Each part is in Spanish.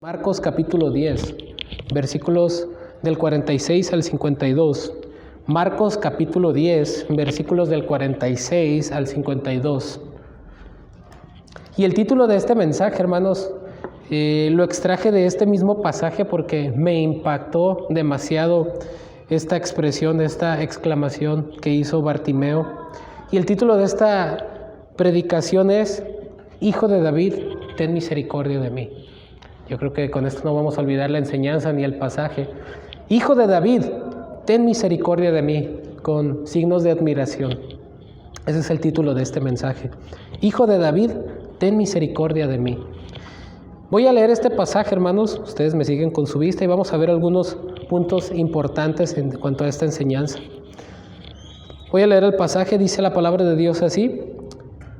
Marcos capítulo 10, versículos del 46 al 52. Marcos capítulo 10, versículos del 46 al 52. Y el título de este mensaje, hermanos, lo extraje de este mismo pasaje porque me impactó demasiado esta expresión, esta exclamación que hizo Bartimeo. Y el título de esta predicación es: Hijo de David, ten misericordia de mí. Yo creo que con esto no vamos a olvidar la enseñanza ni el pasaje. Hijo de David, ten misericordia de mí, con signos de admiración. Ese es el título de este mensaje. Hijo de David, ten misericordia de mí. Voy a leer este pasaje, hermanos. Ustedes me siguen con su vista y vamos a ver algunos puntos importantes en cuanto a esta enseñanza. Voy a leer el pasaje, dice la palabra de Dios así: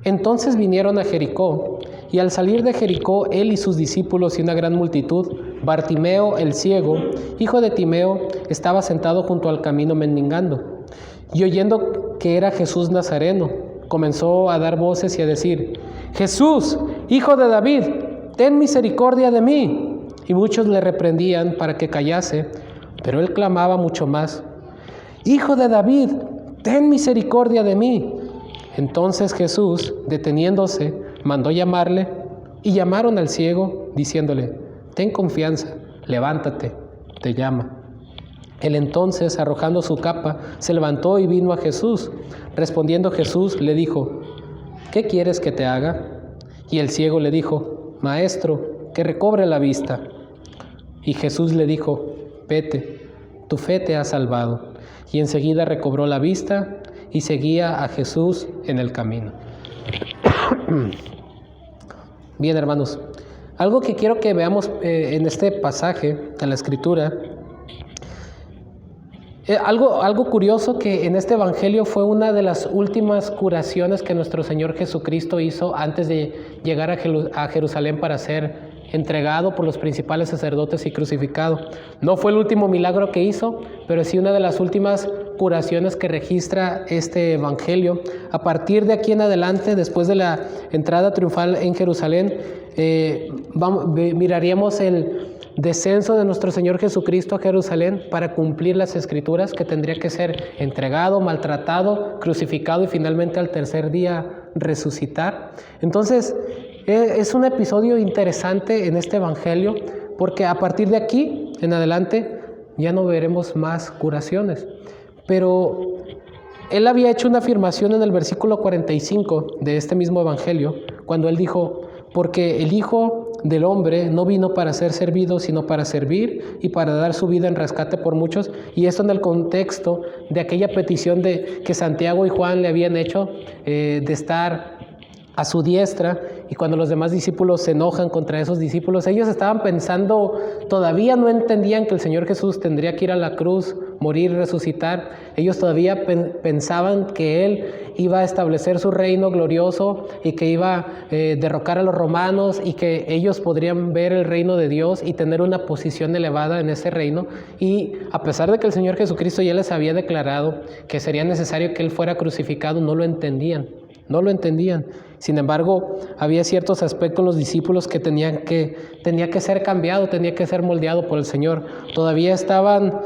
Entonces vinieron a Jericó, y al salir de Jericó, él y sus discípulos y una gran multitud, Bartimeo el ciego, hijo de Timeo, estaba sentado junto al camino mendigando. Y oyendo que era Jesús Nazareno, comenzó a dar voces y a decir: Jesús, hijo de David, ten misericordia de mí. Y muchos le reprendían para que callase, pero él clamaba mucho más: Hijo de David, ten misericordia de mí. Entonces Jesús, deteniéndose, mandó llamarle, y llamaron al ciego, diciéndole: Ten confianza, levántate, te llama. Él entonces, arrojando su capa, se levantó y vino a Jesús. Respondiendo Jesús, le dijo: ¿Qué quieres que te haga? Y el ciego le dijo: Maestro, que recobre la vista. Y Jesús le dijo: Vete, tu fe te ha salvado. Y enseguida recobró la vista y seguía a Jesús en el camino. Bien, hermanos, algo que quiero que veamos en este pasaje de la Escritura, algo curioso que en este evangelio fue una de las últimas curaciones que nuestro Señor Jesucristo hizo antes de llegar a Jerusalén para ser entregado por los principales sacerdotes y crucificado. No fue el último milagro que hizo, pero sí una de las últimas curaciones que registra este evangelio. A partir de aquí en adelante, después de la entrada triunfal en Jerusalén, miraríamos el descenso de nuestro Señor Jesucristo a Jerusalén para cumplir las Escrituras, que tendría que ser entregado, maltratado, crucificado y finalmente al tercer día resucitar. Entonces, es un episodio interesante en este evangelio, porque a partir de aquí en adelante ya no veremos más curaciones. Pero él había hecho una afirmación en el versículo 45 de este mismo evangelio, cuando él dijo: porque el Hijo del Hombre no vino para ser servido, sino para servir y para dar su vida en rescate por muchos. Y esto en el contexto de aquella petición que Santiago y Juan le habían hecho, de estar a su diestra. Y cuando los demás discípulos se enojan contra esos discípulos, ellos estaban pensando, todavía no entendían que el Señor Jesús tendría que ir a la cruz, morir, resucitar. Ellos todavía pensaban que Él iba a establecer su reino glorioso y que iba a derrocar a los romanos y que ellos podrían ver el reino de Dios y tener una posición elevada en ese reino. Y a pesar de que el Señor Jesucristo ya les había declarado que sería necesario que Él fuera crucificado, no lo entendían. No lo entendían. Sin embargo, había ciertos aspectos en los discípulos que tenía que ser cambiado, tenía que ser moldeado por el Señor. Todavía estaban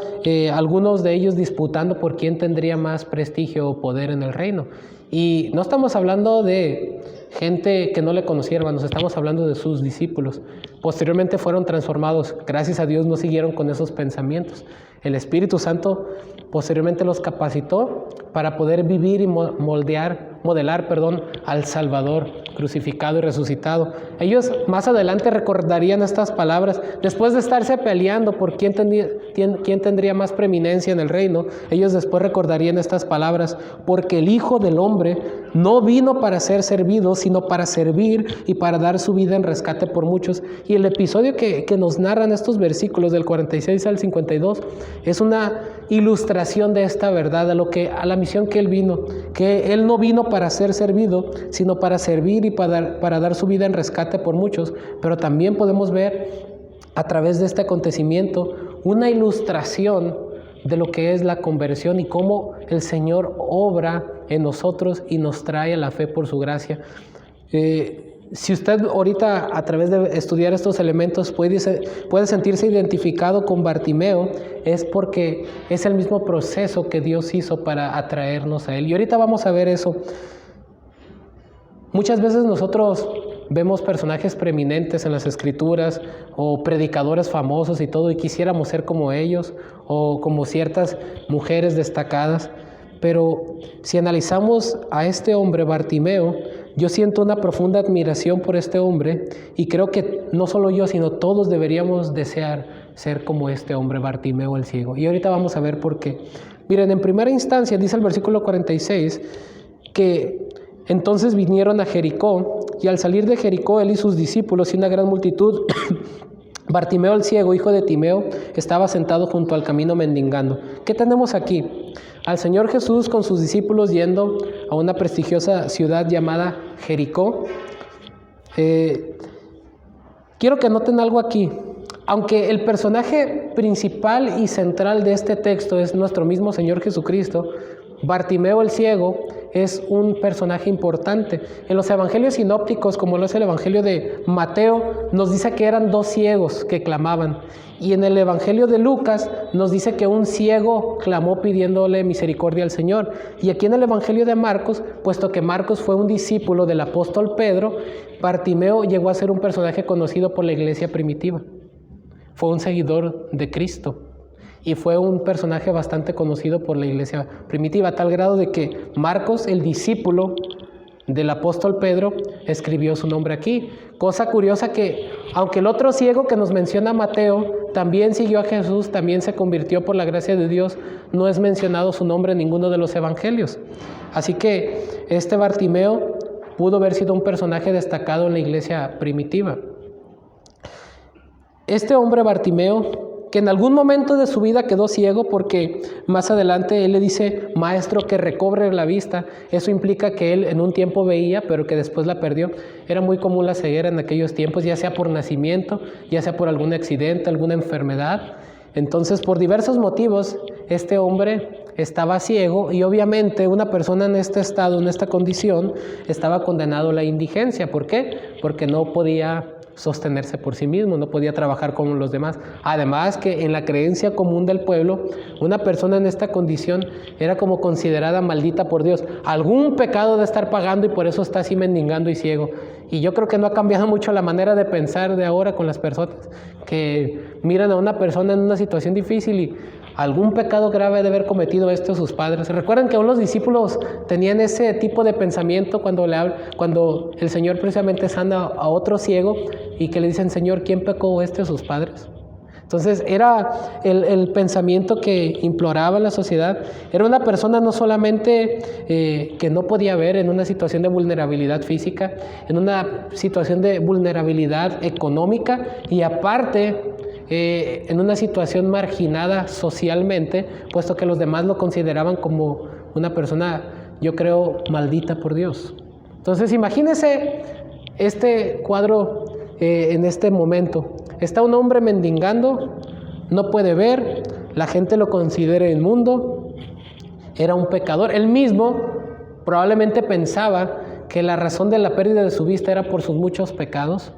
algunos de ellos disputando por quién tendría más prestigio o poder en el reino. Y no estamos hablando de gente que no le conocía, hermanos, estamos hablando de sus discípulos. Posteriormente fueron transformados. Gracias a Dios no siguieron con esos pensamientos. El Espíritu Santo posteriormente los capacitó para poder vivir y modelar al Salvador crucificado y resucitado. Ellos más adelante recordarían estas palabras. Después de estarse peleando por quién tendría más preeminencia en el reino, ellos después recordarían estas palabras: porque el Hijo del Hombre no vino para ser servido, sino para servir y para dar su vida en rescate por muchos. Y el episodio que nos narran estos versículos del 46 al 52 es una ilustración de esta verdad, a la misión que Él vino, que Él no vino para ser servido, sino para servir y para dar su vida en rescate por muchos. Pero también podemos ver a través de este acontecimiento una ilustración de lo que es la conversión y cómo el Señor obra en nosotros y nos trae a la fe por su gracia. Si usted ahorita a través de estudiar estos elementos puede sentirse identificado con Bartimeo, es porque es el mismo proceso que Dios hizo para atraernos a Él. Y ahorita vamos a ver eso. Muchas veces nosotros vemos personajes preeminentes en las Escrituras o predicadores famosos y todo, y quisiéramos ser como ellos o como ciertas mujeres destacadas. Pero si analizamos a este hombre, Bartimeo, yo siento una profunda admiración por este hombre y creo que no solo yo, sino todos deberíamos desear ser como este hombre, Bartimeo el ciego. Y ahorita vamos a ver por qué. Miren, en primera instancia dice el versículo 46 que entonces vinieron a Jericó y al salir de Jericó él y sus discípulos y una gran multitud, Bartimeo el ciego, hijo de Timeo, estaba sentado junto al camino mendigando. ¿Qué tenemos aquí? Al Señor Jesús con sus discípulos yendo a una prestigiosa ciudad llamada Jericó. Quiero que noten algo aquí. Aunque el personaje principal y central de este texto es nuestro mismo Señor Jesucristo, Bartimeo el ciego es un personaje importante. En los evangelios sinópticos, como lo es el evangelio de Mateo, nos dice que eran 2 ciegos que clamaban. Y en el evangelio de Lucas nos dice que un ciego clamó pidiéndole misericordia al Señor. Y aquí en el evangelio de Marcos, puesto que Marcos fue un discípulo del apóstol Pedro, Bartimeo llegó a ser un personaje conocido por la iglesia primitiva. Fue un seguidor de Cristo. Y fue un personaje bastante conocido por la iglesia primitiva, a tal grado de que Marcos, el discípulo del apóstol Pedro, escribió su nombre aquí. Cosa curiosa que, aunque el otro ciego que nos menciona Mateo también siguió a Jesús, también se convirtió por la gracia de Dios, no es mencionado su nombre en ninguno de los evangelios. Así que este Bartimeo pudo haber sido un personaje destacado en la iglesia primitiva. Este hombre Bartimeo, que en algún momento de su vida quedó ciego, porque más adelante él le dice, maestro, que recobre la vista. Eso implica que él en un tiempo veía, pero que después la perdió. Era muy común la ceguera en aquellos tiempos, ya sea por nacimiento, ya sea por algún accidente, alguna enfermedad. Entonces, por diversos motivos, este hombre estaba ciego y obviamente una persona en este estado, en esta condición, estaba condenado a la indigencia. ¿Por qué? Porque no podía sostenerse por sí mismo, no podía trabajar como los demás. Además que en la creencia común del pueblo, una persona en esta condición era como considerada maldita por Dios. Algún pecado de estar pagando y por eso está así mendigando y ciego. Y yo creo que no ha cambiado mucho la manera de pensar de ahora con las personas que miran a una persona en una situación difícil y algún pecado grave de haber cometido sus padres. ¿Recuerdan que aún los discípulos tenían ese tipo de pensamiento cuando el Señor precisamente sana a otro ciego y que le dicen, Señor, ¿quién pecó o sus padres? Entonces era el pensamiento que imploraba la sociedad. Era una persona no solamente que no podía ver en una situación de vulnerabilidad física, en una situación de vulnerabilidad económica y aparte en una situación marginada socialmente, puesto que los demás lo consideraban como una persona, yo creo, maldita por Dios. Entonces imagínense este cuadro en este momento. Está un hombre mendigando, no puede ver, la gente lo considera inmundo, era un pecador. Él mismo probablemente pensaba que la razón de la pérdida de su vista era por sus muchos pecados.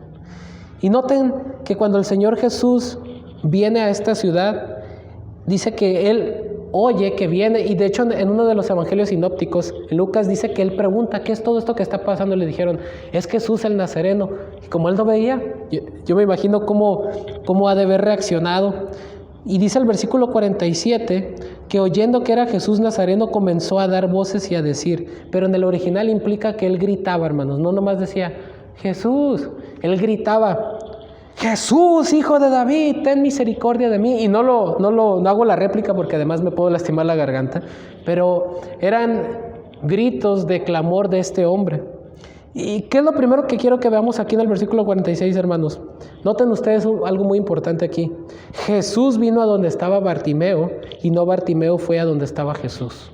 Y noten que cuando el Señor Jesús viene a esta ciudad, dice que Él oye que viene, y de hecho en uno de los evangelios sinópticos, Lucas dice que Él pregunta, ¿qué es todo esto que está pasando? Le dijeron, es Jesús el Nazareno. Y como Él no veía, yo me imagino cómo ha de haber reaccionado. Y dice el versículo 47, que oyendo que era Jesús Nazareno, comenzó a dar voces y a decir, pero en el original implica que Él gritaba, hermanos, no nomás decía, Jesús, Él gritaba, Jesús, hijo de David, ten misericordia de mí. Y no hago la réplica porque además me puedo lastimar la garganta, pero eran gritos de clamor de este hombre. ¿Y qué es lo primero que quiero que veamos aquí en el versículo 46, hermanos? Noten ustedes algo muy importante aquí. Jesús vino a donde estaba Bartimeo y no Bartimeo fue a donde estaba Jesús.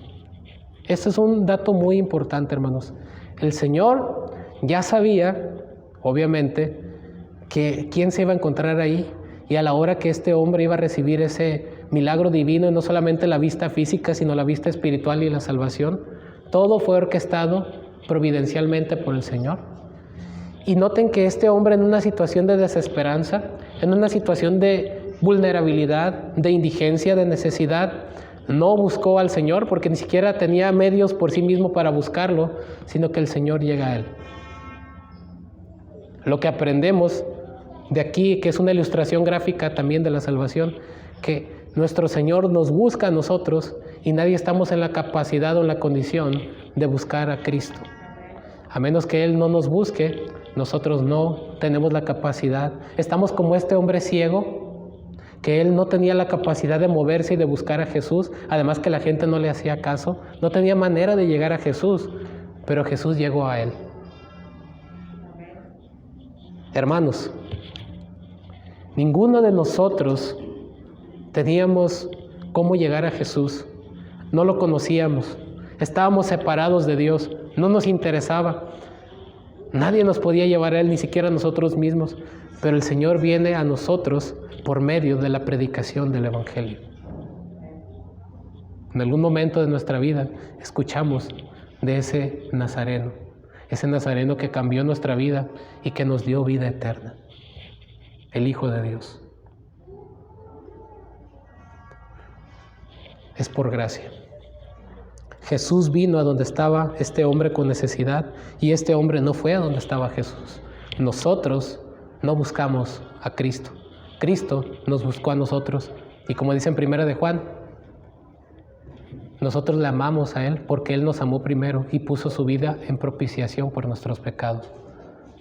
Este es un dato muy importante, hermanos. El Señor ya sabía, obviamente, que quién se iba a encontrar ahí y a la hora que este hombre iba a recibir ese milagro divino, y no solamente la vista física, sino la vista espiritual y la salvación. Todo fue orquestado providencialmente por el Señor. Y noten que este hombre, en una situación de desesperanza, en una situación de vulnerabilidad, de indigencia, de necesidad, no buscó al Señor porque ni siquiera tenía medios por sí mismo para buscarlo, sino que el Señor llega a él. Lo que aprendemos de aquí, que es una ilustración gráfica también de la salvación, que nuestro Señor nos busca a nosotros y nadie estamos en la capacidad o en la condición de buscar a Cristo. A menos que Él no nos busque, nosotros no tenemos la capacidad. Estamos como este hombre ciego, que él no tenía la capacidad de moverse y de buscar a Jesús, además que la gente no le hacía caso, no tenía manera de llegar a Jesús, pero Jesús llegó a él. Hermanos, ninguno de nosotros teníamos cómo llegar a Jesús, no lo conocíamos, estábamos separados de Dios, no nos interesaba, nadie nos podía llevar a Él, ni siquiera nosotros mismos, pero el Señor viene a nosotros por medio de la predicación del Evangelio. En algún momento de nuestra vida escuchamos de ese Nazareno que cambió nuestra vida y que nos dio vida eterna, el Hijo de Dios. Es por gracia. Jesús vino a donde estaba este hombre con necesidad y este hombre no fue a donde estaba Jesús. Nosotros no buscamos a Cristo. Cristo nos buscó a nosotros y como dice en 1 de Juan, nosotros le amamos a Él porque Él nos amó primero y puso su vida en propiciación por nuestros pecados.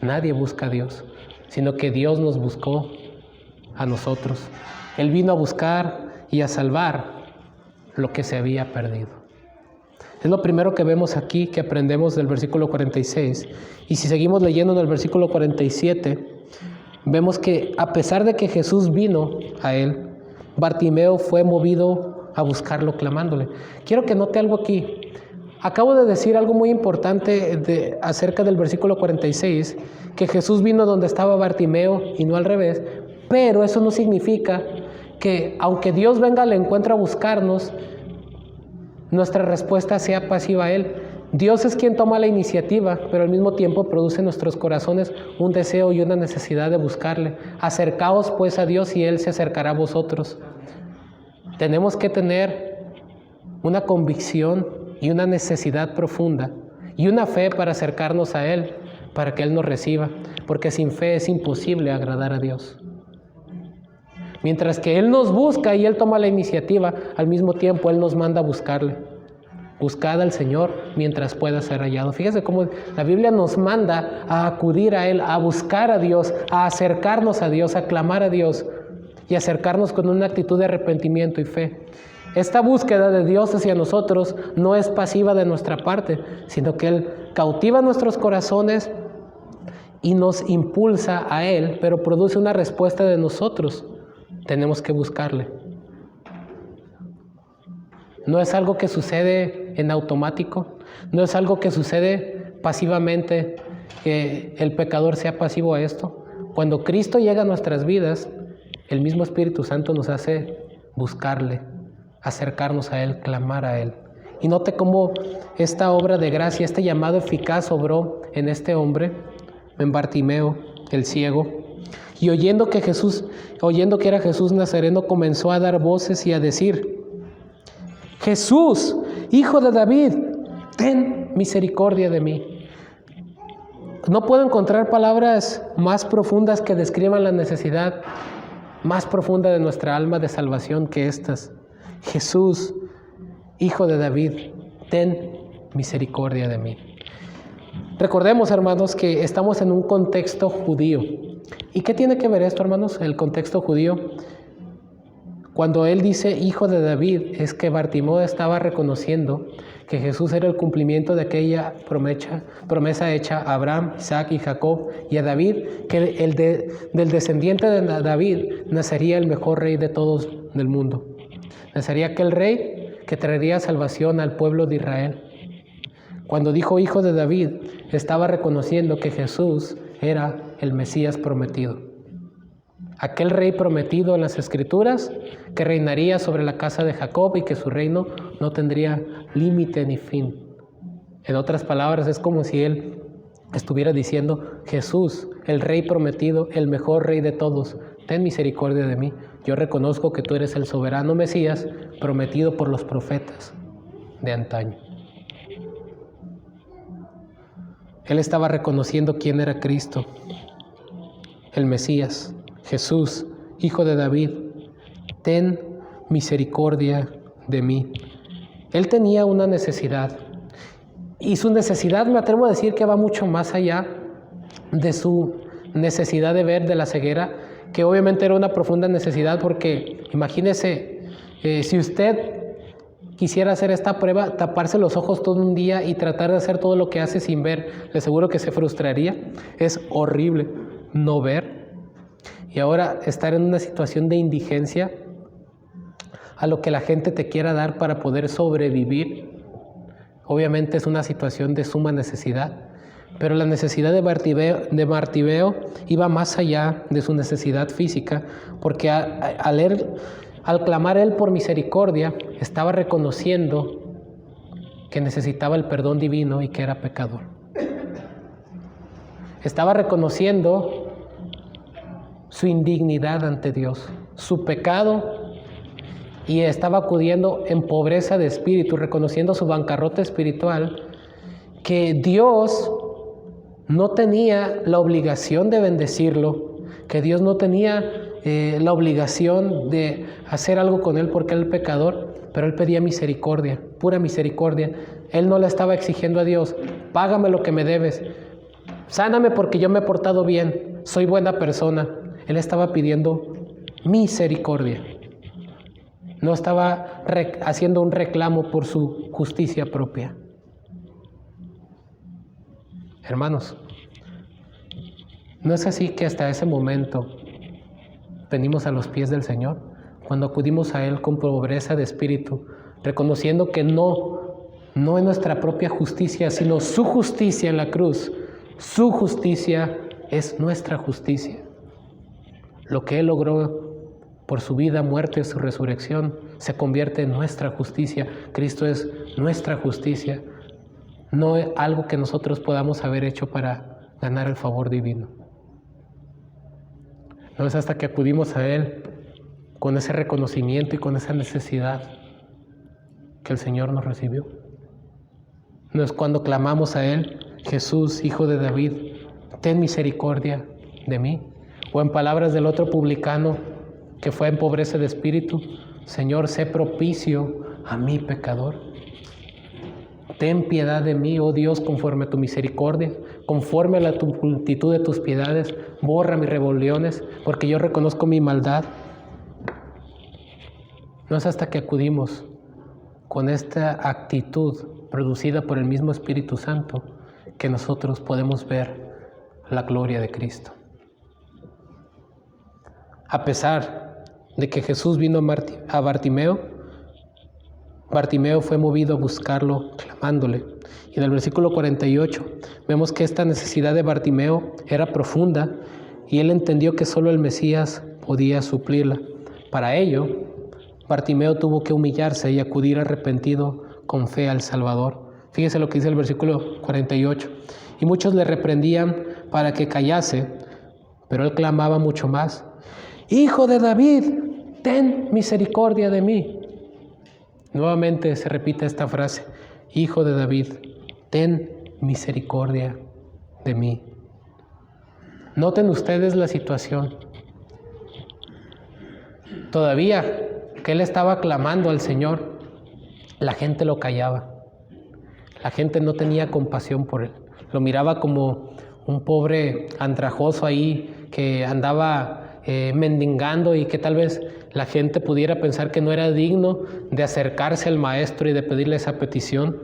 Nadie busca a Dios, sino que Dios nos buscó a nosotros. Él vino a buscar y a salvar lo que se había perdido. Es lo primero que vemos aquí, que aprendemos del versículo 46. Y si seguimos leyendo en el versículo 47, vemos que a pesar de que Jesús vino a él, Bartimeo fue movido a buscarlo clamándole. Quiero que note algo aquí. Acabo de decir algo muy importante acerca del versículo 46, que Jesús vino donde estaba Bartimeo y no al revés, pero eso no significa que aunque Dios venga al encuentro a buscarnos, nuestra respuesta sea pasiva a Él. Dios es quien toma la iniciativa, pero al mismo tiempo produce en nuestros corazones un deseo y una necesidad de buscarle. Acercaos pues a Dios y Él se acercará a vosotros. Tenemos que tener una convicción y una necesidad profunda y una fe para acercarnos a Él, para que Él nos reciba, porque sin fe es imposible agradar a Dios. Mientras que Él nos busca y Él toma la iniciativa, al mismo tiempo Él nos manda a buscarle. Buscad al Señor mientras pueda ser hallado. Fíjese cómo la Biblia nos manda a acudir a Él, a buscar a Dios, a acercarnos a Dios, a clamar a Dios y acercarnos con una actitud de arrepentimiento y fe. Esta búsqueda de Dios hacia nosotros no es pasiva de nuestra parte, sino que Él cautiva nuestros corazones y nos impulsa a Él, pero produce una respuesta de nosotros. Tenemos que buscarle. No es algo que sucede en automático, no es algo que sucede pasivamente, que el pecador sea pasivo a esto. Cuando Cristo llega a nuestras vidas, el mismo Espíritu Santo nos hace buscarle, acercarnos a Él, clamar a Él. Y note cómo esta obra de gracia, este llamado eficaz obró en este hombre, en Bartimeo, el ciego. Y oyendo que era Jesús Nazareno, comenzó a dar voces y a decir: Jesús, Hijo de David, ten misericordia de mí. No puedo encontrar palabras más profundas que describan la necesidad más profunda de nuestra alma de salvación que estas. Jesús, Hijo de David, ten misericordia de mí. Recordemos, hermanos, que estamos en un contexto judío. ¿Y qué tiene que ver esto, hermanos? El contexto judío. Cuando él dice Hijo de David, es que Bartimeo estaba reconociendo que Jesús era el cumplimiento de aquella promesa hecha a Abraham, Isaac y Jacob y a David, que del descendiente de David nacería el mejor rey de todos del mundo. Nacería aquel rey que traería salvación al pueblo de Israel. Cuando dijo Hijo de David, estaba reconociendo que Jesús era el Mesías prometido. Aquel rey prometido en las Escrituras, que reinaría sobre la casa de Jacob y que su reino no tendría límite ni fin. En otras palabras, es como si Él estuviera diciendo: Jesús, el Rey prometido, el mejor Rey de todos, ten misericordia de mí. Yo reconozco que tú eres el soberano Mesías prometido por los profetas de antaño. Él estaba reconociendo quién era Cristo, el Mesías, Jesús, Hijo de David. Ten misericordia de mí. Él tenía una necesidad, y su necesidad, me atrevo a decir, que va mucho más allá de su necesidad de ver, de la ceguera, que obviamente era una profunda necesidad, porque imagínese, si usted quisiera hacer esta prueba, taparse los ojos todo un día y tratar de hacer todo lo que hace sin ver, le aseguro que se frustraría. Es horrible no ver. Y ahora estar en una situación de indigencia a lo que la gente te quiera dar para poder sobrevivir, obviamente es una situación de suma necesidad. Pero la necesidad de Bartimeo iba más allá de su necesidad física, porque al clamar él por misericordia, estaba reconociendo que necesitaba el perdón divino y que era pecador. Estaba reconociendo su indignidad ante Dios, su pecado, y estaba acudiendo en pobreza de espíritu, reconociendo su bancarrota espiritual, que Dios no tenía la obligación de bendecirlo, que Dios no tenía la obligación de hacer algo con él porque era el pecador, pero él pedía misericordia, pura misericordia. Él no le estaba exigiendo a Dios: págame lo que me debes, sáname porque yo me he portado bien, soy buena persona. Él estaba pidiendo misericordia. No estaba haciendo un reclamo por su justicia propia. Hermanos, ¿no es así que hasta ese momento venimos a los pies del Señor? Cuando acudimos a Él con pobreza de espíritu, reconociendo que no es nuestra propia justicia, sino su justicia en la cruz. Su justicia es nuestra justicia. Lo que Él logró por su vida, muerte y su resurrección se convierte en nuestra justicia. Cristo es nuestra justicia, no es algo que nosotros podamos haber hecho para ganar el favor divino. No es hasta que acudimos a Él con ese reconocimiento y con esa necesidad que el Señor nos recibió. No es cuando clamamos a Él: Jesús, Hijo de David, ten misericordia de mí. O en palabras del otro publicano que fue en pobreza de espíritu: Señor, sé propicio a mi pecador. Ten piedad de mí, oh Dios, conforme a tu misericordia, conforme a la multitud de tus piedades, borra mis rebeliones, porque yo reconozco mi maldad. No es hasta que acudimos con esta actitud producida por el mismo Espíritu Santo que nosotros podemos ver la gloria de Cristo. A pesar de que Jesús vino a Bartimeo, Bartimeo fue movido a buscarlo clamándole. Y en el versículo 48 vemos que esta necesidad de Bartimeo era profunda y él entendió que solo el Mesías podía suplirla. Para ello, Bartimeo tuvo que humillarse y acudir arrepentido con fe al Salvador. Fíjese lo que dice el versículo 48. Y muchos le reprendían para que callase, pero él clamaba mucho más: Hijo de David, ten misericordia de mí. Nuevamente se repite esta frase: Hijo de David, ten misericordia de mí. Noten ustedes la situación. Todavía que él estaba clamando al Señor, la gente lo callaba. La gente no tenía compasión por él. Lo miraba como un pobre andrajoso ahí que andaba mendigando, y que tal vez la gente pudiera pensar que no era digno de acercarse al Maestro y de pedirle esa petición.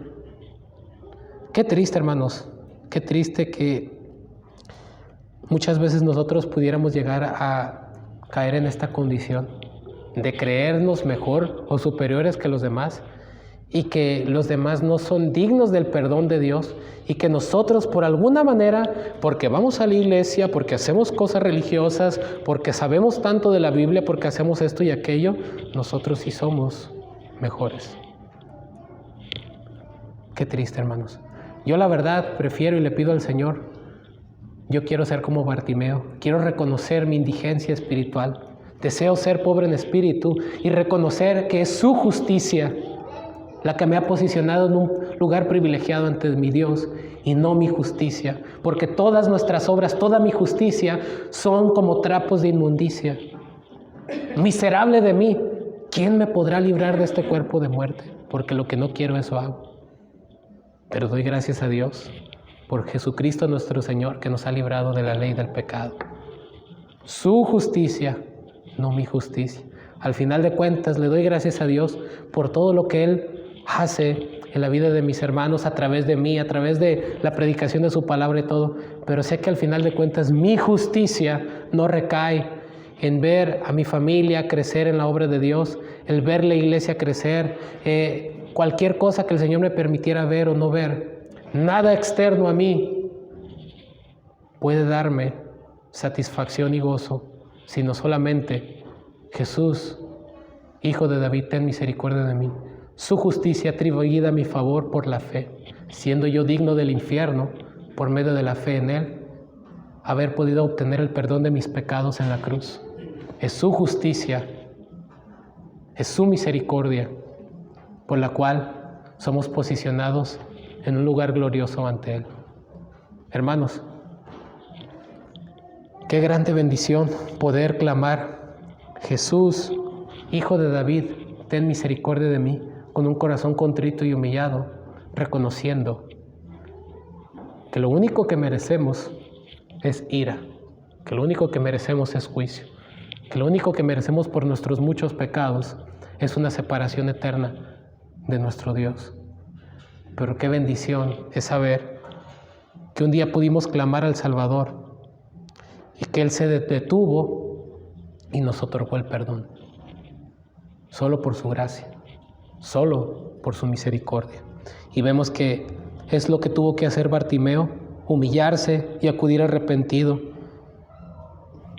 Qué triste, hermanos, qué triste que muchas veces nosotros pudiéramos llegar a caer en esta condición de creernos mejor o superiores que los demás, y que los demás no son dignos del perdón de Dios, y que nosotros por alguna manera, porque vamos a la iglesia, porque hacemos cosas religiosas, porque sabemos tanto de la Biblia, porque hacemos esto y aquello, nosotros sí somos mejores. Qué triste, hermanos. Yo la verdad prefiero y le pido al Señor Yo quiero ser como Bartimeo, quiero reconocer mi indigencia espiritual. Deseo ser pobre en espíritu y reconocer que es su justicia la que me ha posicionado en un lugar privilegiado ante mi Dios y no mi justicia, porque todas nuestras obras, toda mi justicia son como trapos de inmundicia. Miserable de mí, ¿quién me podrá librar de este cuerpo de muerte? Porque lo que no quiero, eso hago. Pero doy gracias a Dios por Jesucristo nuestro Señor, que nos ha librado de la ley del pecado. Su justicia, no mi justicia. Al final de cuentas, le doy gracias a Dios por todo lo que Él hace en la vida de mis hermanos, a través de mí, a través de la predicación de su palabra y todo. Pero sé que al final de cuentas, mi justicia no recae en ver a mi familia crecer en la obra de Dios, el ver la iglesia crecer, cualquier cosa que el Señor me permitiera ver o no ver. Nada externo a mí puede darme satisfacción y gozo, sino solamente Jesús, Hijo de David, ten misericordia de mí. Su justicia atribuida a mi favor por la fe, siendo yo digno del infierno por medio de la fe en Él, haber podido obtener el perdón de mis pecados en la cruz. Es su justicia, es su misericordia, por la cual somos posicionados en un lugar glorioso ante Él. Hermanos, qué grande bendición poder clamar: Jesús, Hijo de David, ten misericordia de mí, con un corazón contrito y humillado, reconociendo que lo único que merecemos es ira, que lo único que merecemos es juicio, que lo único que merecemos por nuestros muchos pecados es una separación eterna de nuestro Dios. Pero qué bendición es saber que un día pudimos clamar al Salvador y que Él se detuvo y nos otorgó el perdón, solo por su gracia, solo por su misericordia. Y vemos que es lo que tuvo que hacer Bartimeo: humillarse y acudir arrepentido.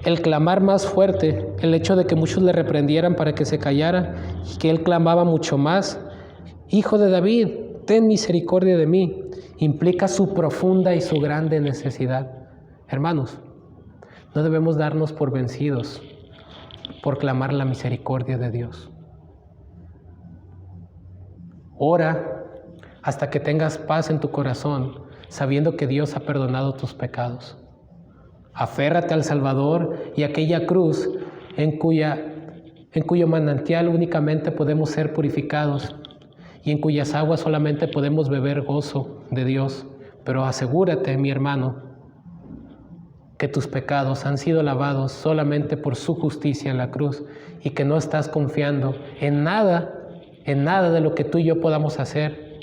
El clamar más fuerte, el hecho de que muchos le reprendieran para que se callara, y que él clamaba mucho más: Hijo de David, ten misericordia de mí, implica su profunda y su grande necesidad. Hermanos, no debemos darnos por vencidos por clamar la misericordia de Dios. Ora hasta que tengas paz en tu corazón, sabiendo que Dios ha perdonado tus pecados. Aférrate al Salvador y a aquella cruz en cuyo manantial únicamente podemos ser purificados y en cuyas aguas solamente podemos beber gozo de Dios. Pero asegúrate, mi hermano, que tus pecados han sido lavados solamente por su justicia en la cruz y que no estás confiando en nada de lo que tú y yo podamos hacer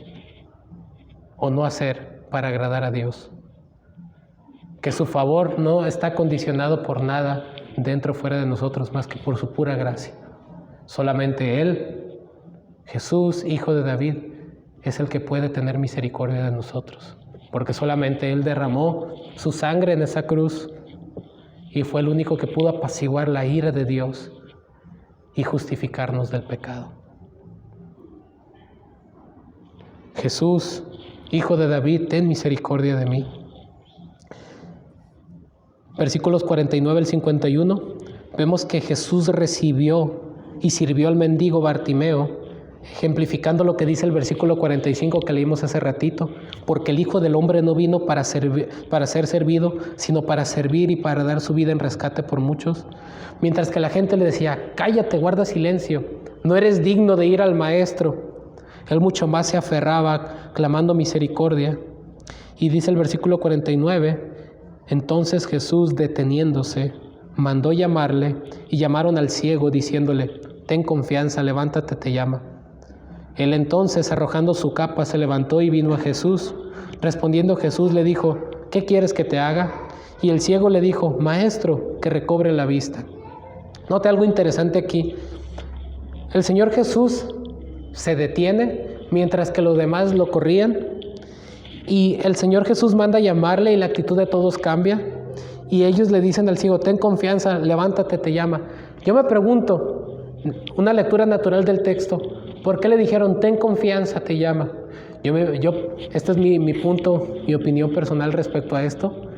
o no hacer para agradar a Dios. Que su favor no está condicionado por nada dentro o fuera de nosotros más que por su pura gracia. Solamente Él, Jesús, Hijo de David, es el que puede tener misericordia de nosotros, porque solamente Él derramó su sangre en esa cruz y fue el único que pudo apaciguar la ira de Dios y justificarnos del pecado. Jesús, Hijo de David, ten misericordia de mí. Versículos 49 al 51, vemos que Jesús recibió y sirvió al mendigo Bartimeo, ejemplificando lo que dice el versículo 45 que leímos hace ratito: porque el Hijo del Hombre no vino para ser servido, sino para servir y para dar su vida en rescate por muchos. Mientras que la gente le decía: cállate, guarda silencio, no eres digno de ir al Maestro, Él mucho más se aferraba, clamando misericordia. Y dice el versículo 49, entonces Jesús, deteniéndose, mandó llamarle, y llamaron al ciego, diciéndole: ten confianza, levántate, te llama. Él entonces, arrojando su capa, se levantó y vino a Jesús. Respondiendo Jesús le dijo: ¿qué quieres que te haga? Y el ciego le dijo: Maestro, que recobre la vista. Note algo interesante aquí. El Señor Jesús se detiene mientras que los demás lo corrían, y el Señor Jesús manda llamarle y la actitud de todos cambia, y ellos le dicen al ciego: ten confianza, levántate, te llama. Yo me pregunto, una lectura natural del texto, ¿por qué le dijeron ten confianza, te llama? Este es mi punto, mi opinión personal respecto a esto.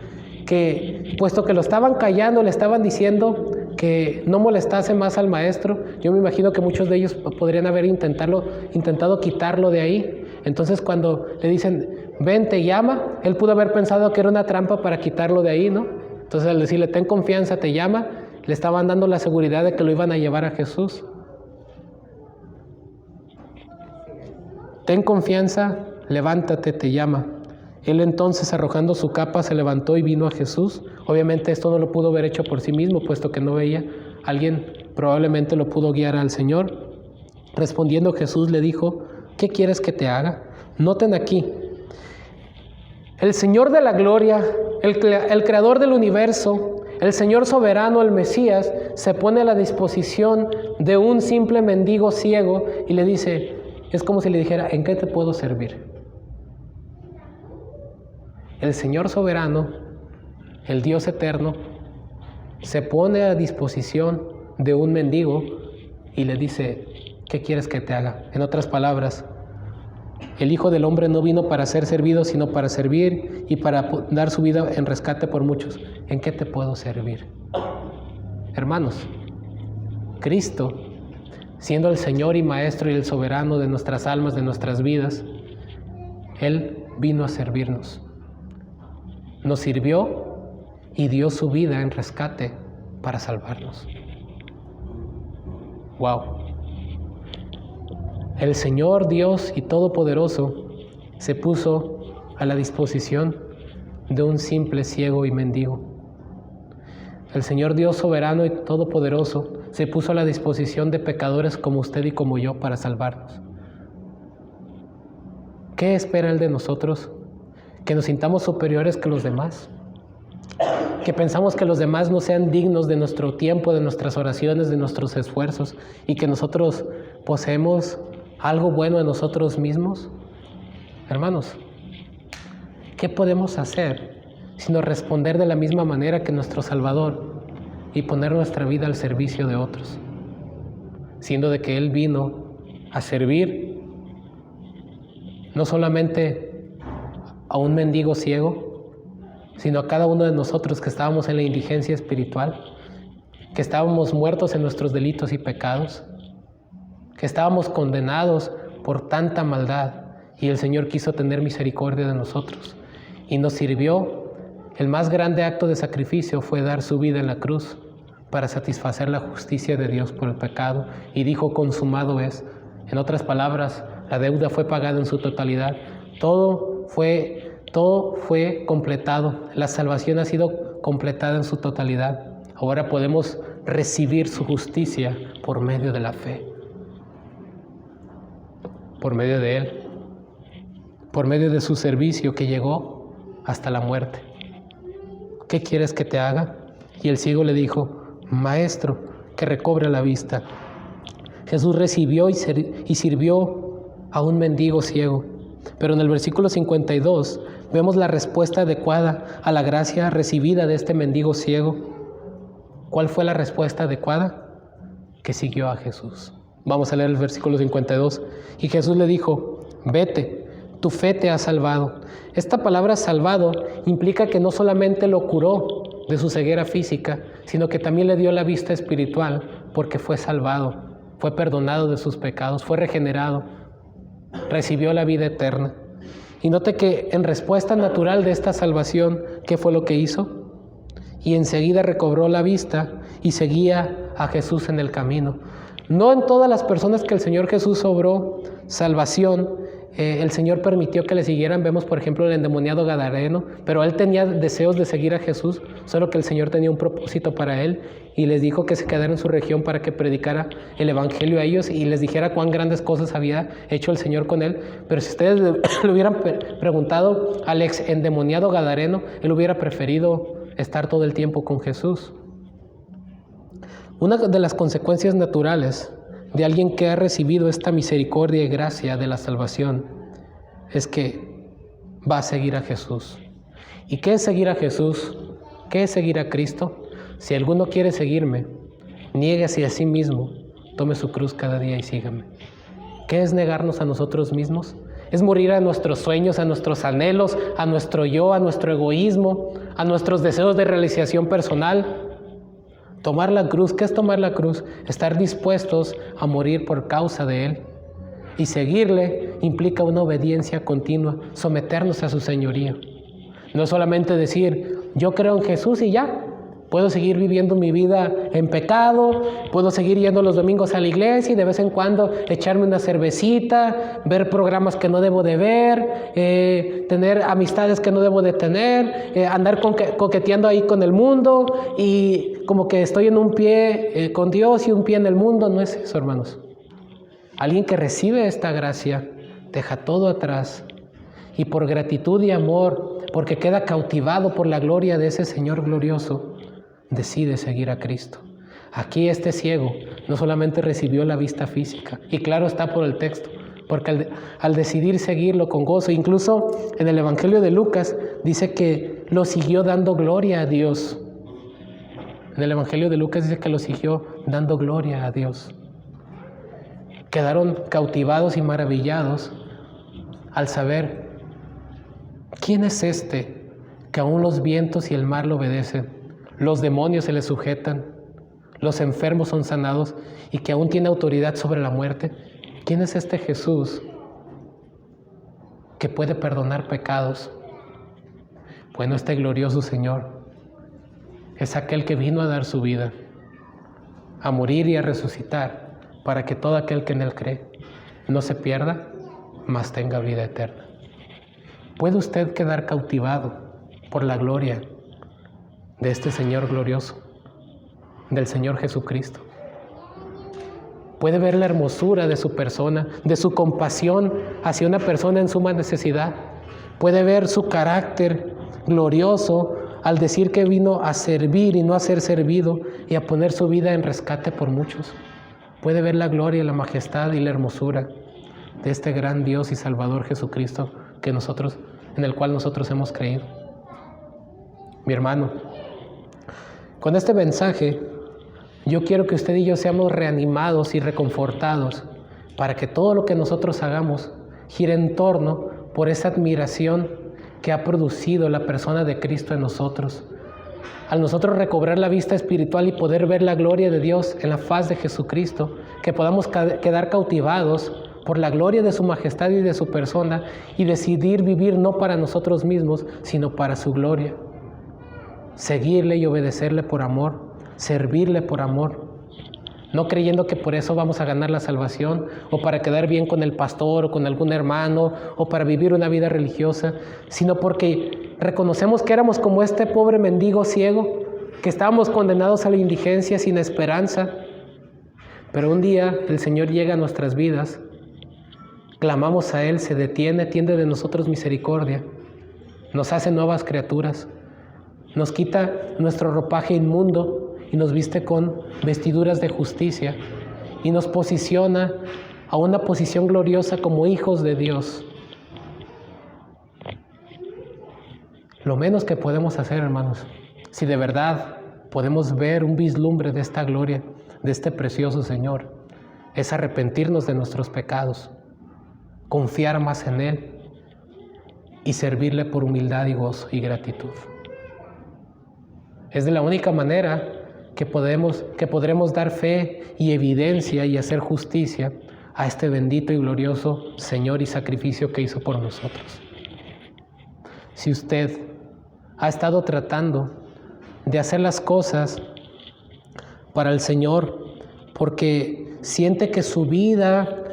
que puesto que lo estaban callando, le estaban diciendo que no molestase más al maestro. Yo me imagino que muchos de ellos podrían haber intentado quitarlo de ahí. Entonces cuando le dicen, ven, te llama, él pudo haber pensado que era una trampa para quitarlo de ahí, ¿no? Entonces al decirle, ten confianza, te llama, le estaban dando la seguridad de que lo iban a llevar a Jesús. Ten confianza, levántate, te llama. Él entonces, arrojando su capa, se levantó y vino a Jesús. Obviamente esto no lo pudo haber hecho por sí mismo, puesto que no veía. Alguien probablemente lo pudo guiar al Señor. Respondiendo Jesús le dijo, ¿qué quieres que te haga? Noten aquí, el Señor de la gloria, el creador del universo, el Señor soberano, el Mesías, se pone a la disposición de un simple mendigo ciego y le dice, es como si le dijera, ¿en qué te puedo servir? El Señor soberano, el Dios eterno, se pone a disposición de un mendigo y le dice, ¿qué quieres que te haga? En otras palabras, el Hijo del Hombre no vino para ser servido, sino para servir y para dar su vida en rescate por muchos. ¿En qué te puedo servir? Hermanos, Cristo, siendo el Señor y Maestro y el soberano de nuestras almas, de nuestras vidas, Él vino a servirnos. Nos sirvió y dio su vida en rescate para salvarnos. ¡Wow! El Señor Dios y Todopoderoso se puso a la disposición de un simple ciego y mendigo. El Señor Dios soberano y todopoderoso se puso a la disposición de pecadores como usted y como yo para salvarnos. ¿Qué espera Él de nosotros? Que nos sintamos superiores que los demás, que pensamos que los demás no sean dignos de nuestro tiempo, de nuestras oraciones, de nuestros esfuerzos, y que nosotros poseemos algo bueno en nosotros mismos. Hermanos, ¿qué podemos hacer sino responder de la misma manera que nuestro Salvador y poner nuestra vida al servicio de otros? Siendo de que Él vino a servir no solamente a un mendigo ciego, sino a cada uno de nosotros que estábamos en la indigencia espiritual, que estábamos muertos en nuestros delitos y pecados, que estábamos condenados por tanta maldad, y el Señor quiso tener misericordia de nosotros y nos sirvió. El más grande acto de sacrificio fue dar su vida en la cruz para satisfacer la justicia de Dios por el pecado, y dijo, consumado es. En otras palabras, la deuda fue pagada en su totalidad. Todo fue completado. La salvación ha sido completada en su totalidad. Ahora podemos recibir su justicia por medio de la fe, por medio de Él, por medio de su servicio que llegó hasta la muerte. ¿Qué quieres que te haga? Y el ciego le dijo, Maestro, que recobre la vista. Jesús recibió y sirvió a un mendigo ciego. Pero en el versículo 52 vemos la respuesta adecuada a la gracia recibida de este mendigo ciego. ¿Cuál fue la respuesta adecuada? Que siguió a Jesús. Vamos a leer el versículo 52. Y Jesús le dijo, vete, tu fe te ha salvado. Esta palabra salvado implica que no solamente lo curó de su ceguera física, sino que también le dio la vista espiritual, porque fue salvado, fue perdonado de sus pecados, fue regenerado, recibió la vida eterna. Y note que en respuesta natural de esta salvación, ¿qué fue lo que hizo? Y enseguida recobró la vista y seguía a Jesús en el camino. No en todas las personas que el Señor Jesús obró salvación, el Señor permitió que le siguieran. Vemos, por ejemplo, el endemoniado gadareno, pero él tenía deseos de seguir a Jesús, solo que el Señor tenía un propósito para él y les dijo que se quedara en su región para que predicara el evangelio a ellos y les dijera cuán grandes cosas había hecho el Señor con él. Pero si ustedes le hubieran preguntado al ex endemoniado gadareno, él hubiera preferido estar todo el tiempo con Jesús. Una de las consecuencias naturales de alguien que ha recibido esta misericordia y gracia de la salvación es que va a seguir a Jesús. ¿Y qué es seguir a Jesús? ¿Qué es seguir a Cristo? Si alguno quiere seguirme, niéguese a sí mismo, tome su cruz cada día y sígame. ¿Qué es negarnos a nosotros mismos? Es morir a nuestros sueños, a nuestros anhelos, a nuestro yo, a nuestro egoísmo, a nuestros deseos de realización personal. Tomar la cruz, ¿qué es tomar la cruz? Estar dispuestos a morir por causa de Él. Y seguirle implica una obediencia continua, someternos a su señorío. No es solamente decir, yo creo en Jesús y ya. Puedo seguir viviendo mi vida en pecado, puedo seguir yendo los domingos a la iglesia y de vez en cuando echarme una cervecita, ver programas que no debo de ver, tener amistades que no debo de tener, andar coqueteando ahí con el mundo y como que estoy en un pie con Dios y un pie en el mundo. No es eso, hermanos. Alguien que recibe esta gracia deja todo atrás y por gratitud y amor, porque queda cautivado por la gloria de ese Señor glorioso, decide seguir a Cristo. Aquí este ciego no solamente recibió la vista física, y claro está por el texto, porque al decidir seguirlo con gozo, incluso en el Evangelio de Lucas dice que lo siguió dando gloria a Dios. En el Evangelio de Lucas dice que lo siguió dando gloria a Dios. Quedaron cautivados y maravillados al saber quién es este que aún los vientos y el mar lo obedecen. Los demonios se le sujetan, los enfermos son sanados y que aún tiene autoridad sobre la muerte. ¿Quién es este Jesús que puede perdonar pecados? Bueno, este glorioso Señor es aquel que vino a dar su vida, a morir y a resucitar para que todo aquel que en Él cree no se pierda, mas tenga vida eterna. ¿Puede usted quedar cautivado por la gloria de este Señor glorioso, del Señor Jesucristo? Puede ver la hermosura de su persona, de su compasión hacia una persona en suma necesidad. Puede ver su carácter glorioso al decir que vino a servir y no a ser servido y a poner su vida en rescate por muchos. Puede ver la gloria, la majestad y la hermosura de este gran Dios y Salvador Jesucristo en el cual nosotros hemos creído. Mi hermano, con este mensaje, yo quiero que usted y yo seamos reanimados y reconfortados para que todo lo que nosotros hagamos gire en torno por esa admiración que ha producido la persona de Cristo en nosotros. Al nosotros recobrar la vista espiritual y poder ver la gloria de Dios en la faz de Jesucristo, que podamos quedar cautivados por la gloria de su majestad y de su persona y decidir vivir no para nosotros mismos, sino para su gloria. Seguirle y obedecerle por amor, servirle por amor, no creyendo que por eso vamos a ganar la salvación o para quedar bien con el pastor o con algún hermano o para vivir una vida religiosa, sino porque reconocemos que éramos como este pobre mendigo ciego, que estábamos condenados a la indigencia sin esperanza, pero un día el Señor llega a nuestras vidas, clamamos a Él, se detiene, tiende de nosotros misericordia, nos hace nuevas criaturas, nos quita nuestro ropaje inmundo y nos viste con vestiduras de justicia y nos posiciona a una posición gloriosa como hijos de Dios. Lo menos que podemos hacer, hermanos, si de verdad podemos ver un vislumbre de esta gloria, de este precioso Señor, es arrepentirnos de nuestros pecados, confiar más en Él y servirle por humildad y gozo y gratitud. Es de la única manera que podremos dar fe y evidencia y hacer justicia a este bendito y glorioso Señor y sacrificio que hizo por nosotros. Si usted ha estado tratando de hacer las cosas para el Señor porque siente que su vida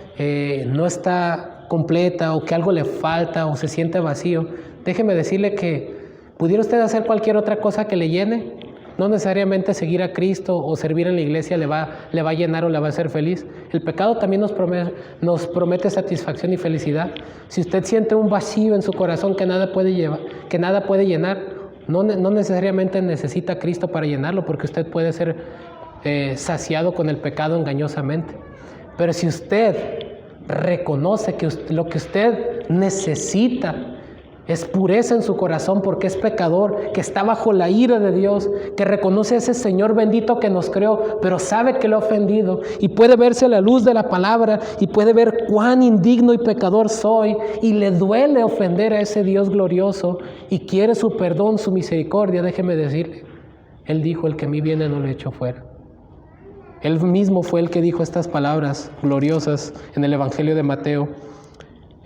no está completa o que algo le falta o se siente vacío, déjeme decirle que ¿pudiera usted hacer cualquier otra cosa que le llene? No necesariamente seguir a Cristo o servir en la iglesia le va a llenar o le va a hacer feliz. El pecado también nos promete satisfacción y felicidad. Si usted siente un vacío en su corazón que nada puede llenar, no necesariamente necesita a Cristo para llenarlo, porque usted puede ser saciado con el pecado engañosamente. Pero si usted reconoce que lo que usted necesita es pureza en su corazón porque es pecador, que está bajo la ira de Dios, que reconoce a ese Señor bendito que nos creó, pero sabe que lo ha ofendido y puede verse a la luz de la palabra y puede ver cuán indigno y pecador soy y le duele ofender a ese Dios glorioso y quiere su perdón, su misericordia. Déjeme decirle, Él dijo, el que a mí viene no lo echo fuera. Él mismo fue el que dijo estas palabras gloriosas en el Evangelio de Mateo,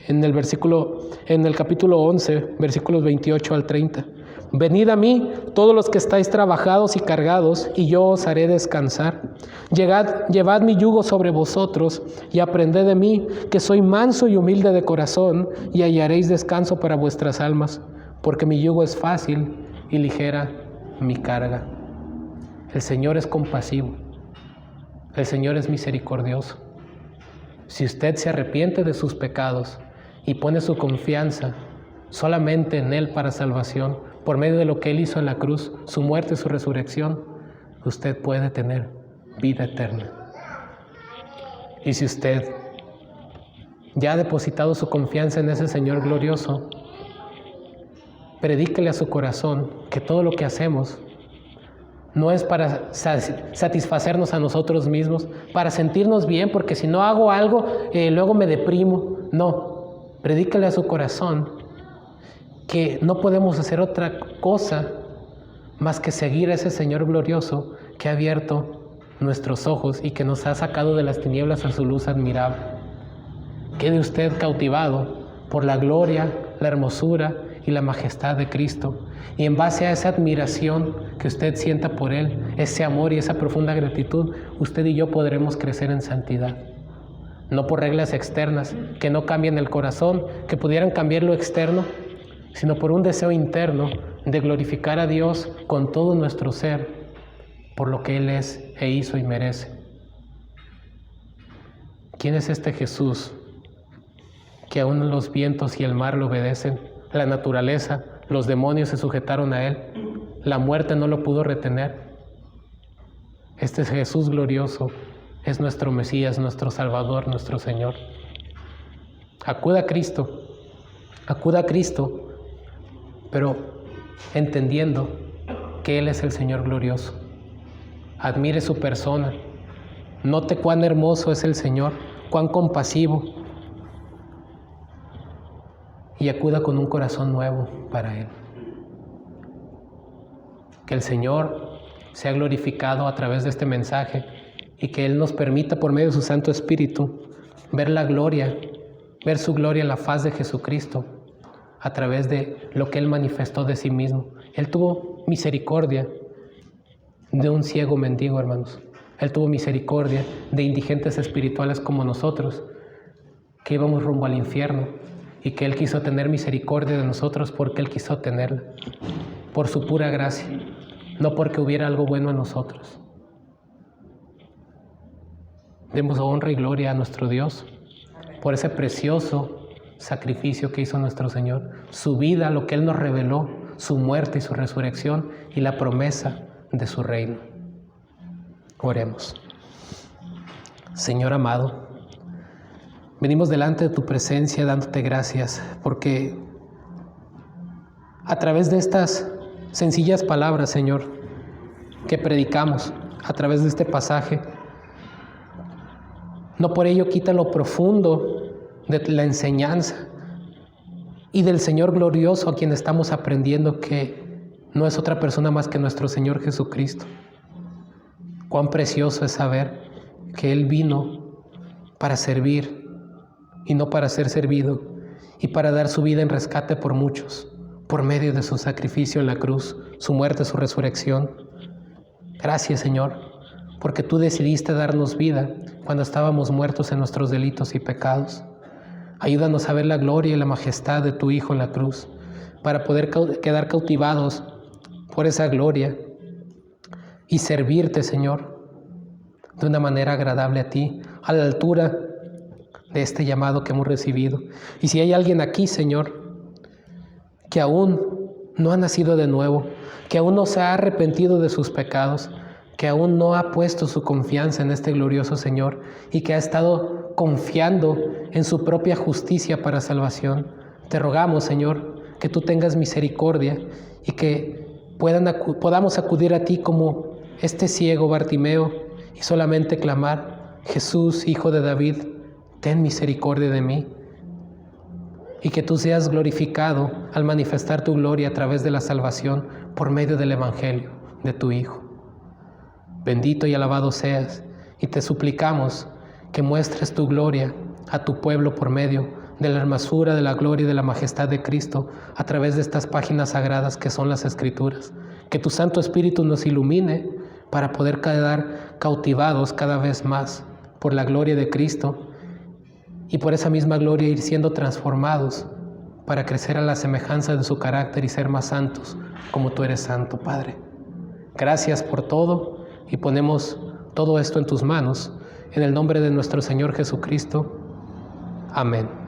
en el capítulo 11, versículos 28 al 30. Venid a mí, todos los que estáis trabajados y cargados, y yo os haré descansar. Llevad mi yugo sobre vosotros, y aprended de mí, que soy manso y humilde de corazón, y hallaréis descanso para vuestras almas, porque mi yugo es fácil y ligera mi carga. El Señor es compasivo, el Señor es misericordioso. Si usted se arrepiente de sus pecados y pone su confianza solamente en Él para salvación, por medio de lo que Él hizo en la cruz, su muerte y su resurrección, usted puede tener vida eterna. Y si usted ya ha depositado su confianza en ese Señor glorioso, predíquele a su corazón que todo lo que hacemos no es para satisfacernos a nosotros mismos, para sentirnos bien, porque si no hago algo, luego me deprimo. No, predícale a su corazón que no podemos hacer otra cosa más que seguir a ese Señor glorioso que ha abierto nuestros ojos y que nos ha sacado de las tinieblas a su luz admirable. Quede usted cautivado por la gloria, la hermosura y la majestad de Cristo. Y en base a esa admiración que usted sienta por Él, ese amor y esa profunda gratitud, usted y yo podremos crecer en santidad. No por reglas externas que no cambien el corazón, que pudieran cambiar lo externo, sino por un deseo interno de glorificar a Dios con todo nuestro ser, por lo que Él es e hizo y merece. ¿Quién es este Jesús que aún los vientos y el mar le obedecen? La naturaleza, los demonios se sujetaron a Él, la muerte no lo pudo retener. Este Jesús glorioso es nuestro Mesías, nuestro Salvador, nuestro Señor. Acuda a Cristo, pero entendiendo que Él es el Señor glorioso. Admire su persona, note cuán hermoso es el Señor, cuán compasivo, y acuda con un corazón nuevo para Él. Que el Señor sea glorificado a través de este mensaje y que Él nos permita por medio de su Santo Espíritu ver la gloria, ver su gloria en la faz de Jesucristo a través de lo que Él manifestó de sí mismo. Él tuvo misericordia de un ciego mendigo, hermanos. Él tuvo misericordia de indigentes espirituales como nosotros, que íbamos rumbo al infierno, y que Él quiso tener misericordia de nosotros porque Él quiso tenerla, por su pura gracia, no porque hubiera algo bueno en nosotros. Demos honra y gloria a nuestro Dios por ese precioso sacrificio que hizo nuestro Señor, su vida, lo que Él nos reveló, su muerte y su resurrección y la promesa de su reino. Oremos. Señor amado, venimos delante de tu presencia dándote gracias porque a través de estas sencillas palabras, Señor, que predicamos a través de este pasaje, no por ello quita lo profundo de la enseñanza y del Señor glorioso a quien estamos aprendiendo que no es otra persona más que nuestro Señor Jesucristo. Cuán precioso es saber que Él vino para servir y no para ser servido, y para dar su vida en rescate por muchos, por medio de su sacrificio en la cruz, su muerte, su resurrección. Gracias, Señor, porque tú decidiste darnos vida cuando estábamos muertos en nuestros delitos y pecados. Ayúdanos a ver la gloria y la majestad de tu Hijo en la cruz, para poder quedar cautivados por esa gloria y servirte, Señor, de una manera agradable a ti, a la altura de este llamado que hemos recibido. Y si hay alguien aquí, Señor, que aún no ha nacido de nuevo, que aún no se ha arrepentido de sus pecados, que aún no ha puesto su confianza en este glorioso Señor y que ha estado confiando en su propia justicia para salvación, te rogamos, Señor, que tú tengas misericordia y que podamos acudir a ti como este ciego Bartimeo y solamente clamar: Jesús, Hijo de David, ten misericordia de mí. Y que tú seas glorificado al manifestar tu gloria a través de la salvación por medio del Evangelio de tu Hijo. Bendito y alabado seas, y te suplicamos que muestres tu gloria a tu pueblo por medio de la hermosura, de la gloria y de la majestad de Cristo a través de estas páginas sagradas que son las Escrituras. Que tu Santo Espíritu nos ilumine para poder quedar cautivados cada vez más por la gloria de Cristo y por esa misma gloria ir siendo transformados para crecer a la semejanza de su carácter y ser más santos como tú eres santo, Padre. Gracias por todo y ponemos todo esto en tus manos, en el nombre de nuestro Señor Jesucristo. Amén.